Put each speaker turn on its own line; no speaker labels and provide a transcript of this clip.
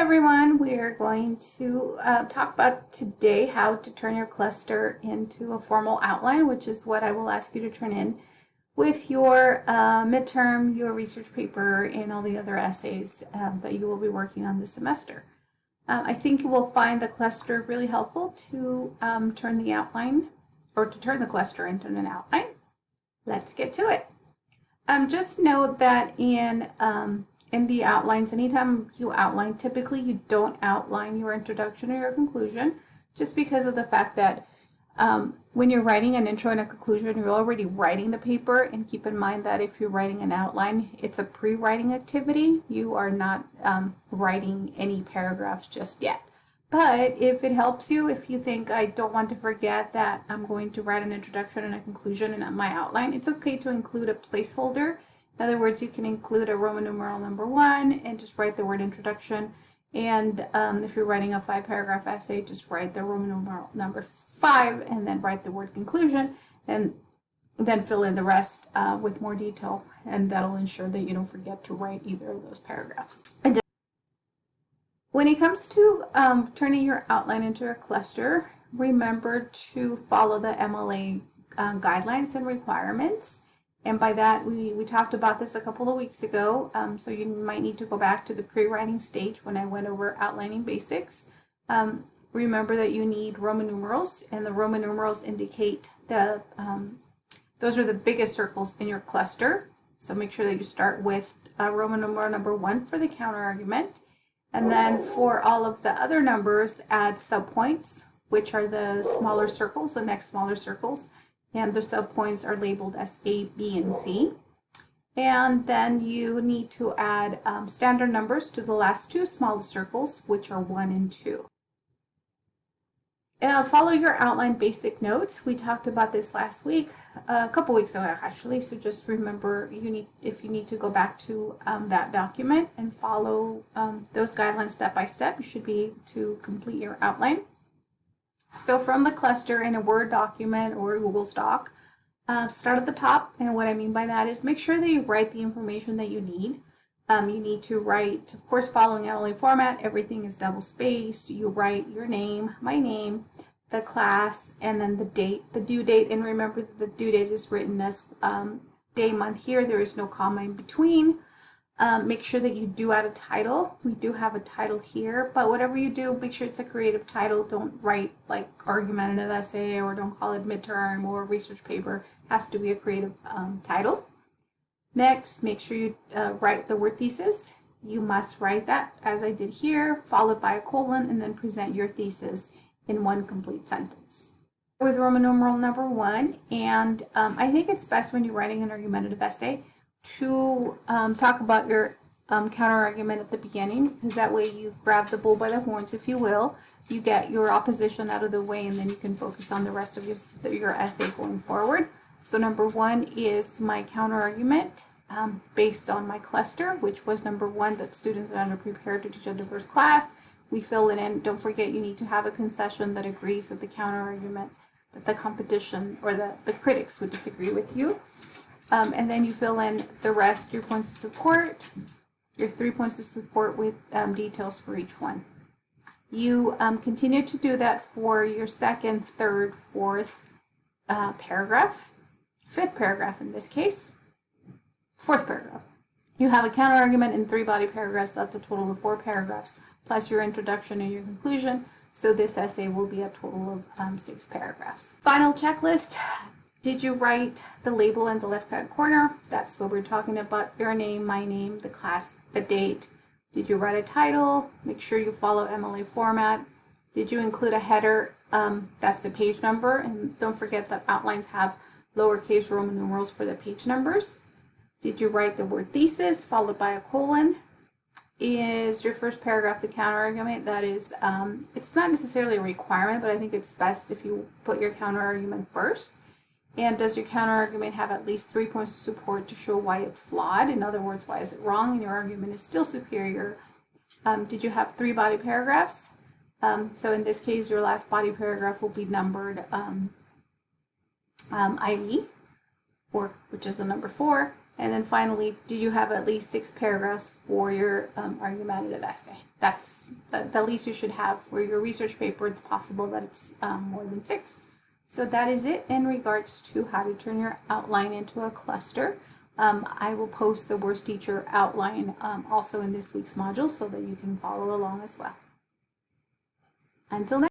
everyone, we are going to talk about today how to turn your cluster into a formal outline, which is what I will ask you to turn in with your midterm, your research paper, and all the other essays that you will be working on this semester. I think you will find the cluster really helpful to turn the outline, or to turn the cluster into an outline. Let's get to it. Just note that in the outlines, anytime you outline, typically you don't outline your introduction or your conclusion, just because of the fact that when you're writing an intro and a conclusion, you're already writing the paper, and keep in mind that if you're writing an outline, it's a pre-writing activity. You are not writing any paragraphs just yet. But if it helps you, if you think I don't want to forget that I'm going to write an introduction and a conclusion in my outline, it's okay to include a placeholder. In other words, you can include a Roman numeral number 1 and just write the word introduction. And if you're writing a 5-paragraph essay, just write the Roman numeral number 5 and then write the word conclusion, and then fill in the rest with more detail, and that'll ensure that you don't forget to write either of those paragraphs. When it comes to turning your outline into a cluster, remember to follow the MLA guidelines and requirements. And by that, we talked about this a couple of weeks ago, so you might need to go back to the pre-writing stage when I went over outlining basics. Remember that you need Roman numerals, and the Roman numerals indicate those are the biggest circles in your cluster. So make sure that you start with Roman numeral number 1 for the counter argument. And then for all of the other numbers, add subpoints, which are the smaller circles, the next smaller circles. And the subpoints are labeled as A, B, and C. And then you need to add standard numbers to the last 2 smallest circles, which are 1 and 2. Follow your outline basic notes. We talked about this last week, a couple weeks ago actually, so just remember if you need to go back to that document and follow those guidelines step by step, you should be able to complete your outline. So from the cluster in a Word document or a Google Doc, start at the top, and what I mean by that is make sure that you write the information that you need. You need to write, of course, following MLA format, everything is double spaced. You write your name, my name, the class, and then the date, the due date, and remember that the due date is written as day, month here. There is no comma in between. Make sure that you do add a title. We do have a title here, but whatever you do, make sure it's a creative title. Don't write like argumentative essay, or don't call it midterm or research paper. It has to be a creative title. Next, make sure you write the word thesis. You must write that, as I did here, followed by a colon, and then present your thesis in one complete sentence. With Roman numeral number 1, and I think it's best when you're writing an argumentative essay to talk about your counter-argument at the beginning, because that way you grab the bull by the horns, if you will. You get your opposition out of the way, and then you can focus on the rest of your essay going forward. So number 1 is my counter-argument based on my cluster, which was number 1, that students are underprepared to teach a diverse class. We fill it in. Don't forget, you need to have a concession that agrees that the counter-argument, that the competition or the critics would disagree with you. And then you fill in the rest, your points of support, your 3 points of support with details for each one. You continue to do that for your 2nd, 3rd, 4th paragraph, 5th paragraph in this case, 4th paragraph. You have a counter argument in 3 body paragraphs. That's a total of 4 paragraphs, plus your introduction and your conclusion. So this essay will be a total of 6 paragraphs. Final checklist. Did you write the label in the left-hand corner? That's what we're talking about. Your name, my name, the class, the date. Did you write a title? Make sure you follow MLA format. Did you include a header? That's the page number. And don't forget that outlines have lowercase Roman numerals for the page numbers. Did you write the word thesis followed by a colon? Is your first paragraph the counter-argument? That is, it's not necessarily a requirement, but I think it's best if you put your counter-argument first. And does your counter-argument have at least 3 points of support to show why it's flawed? In other words, why is it wrong and your argument is still superior? Did you have 3 body paragraphs? So in this case, your last body paragraph will be numbered IV, which is the number 4. And then finally, do you have at least 6 paragraphs for your argumentative essay? That's the least you should have for your research paper. It's possible that it's more than 6. So that is it in regards to how to turn your outline into a cluster. I will post the worst teacher outline also in this week's module so that you can follow along as well. Until next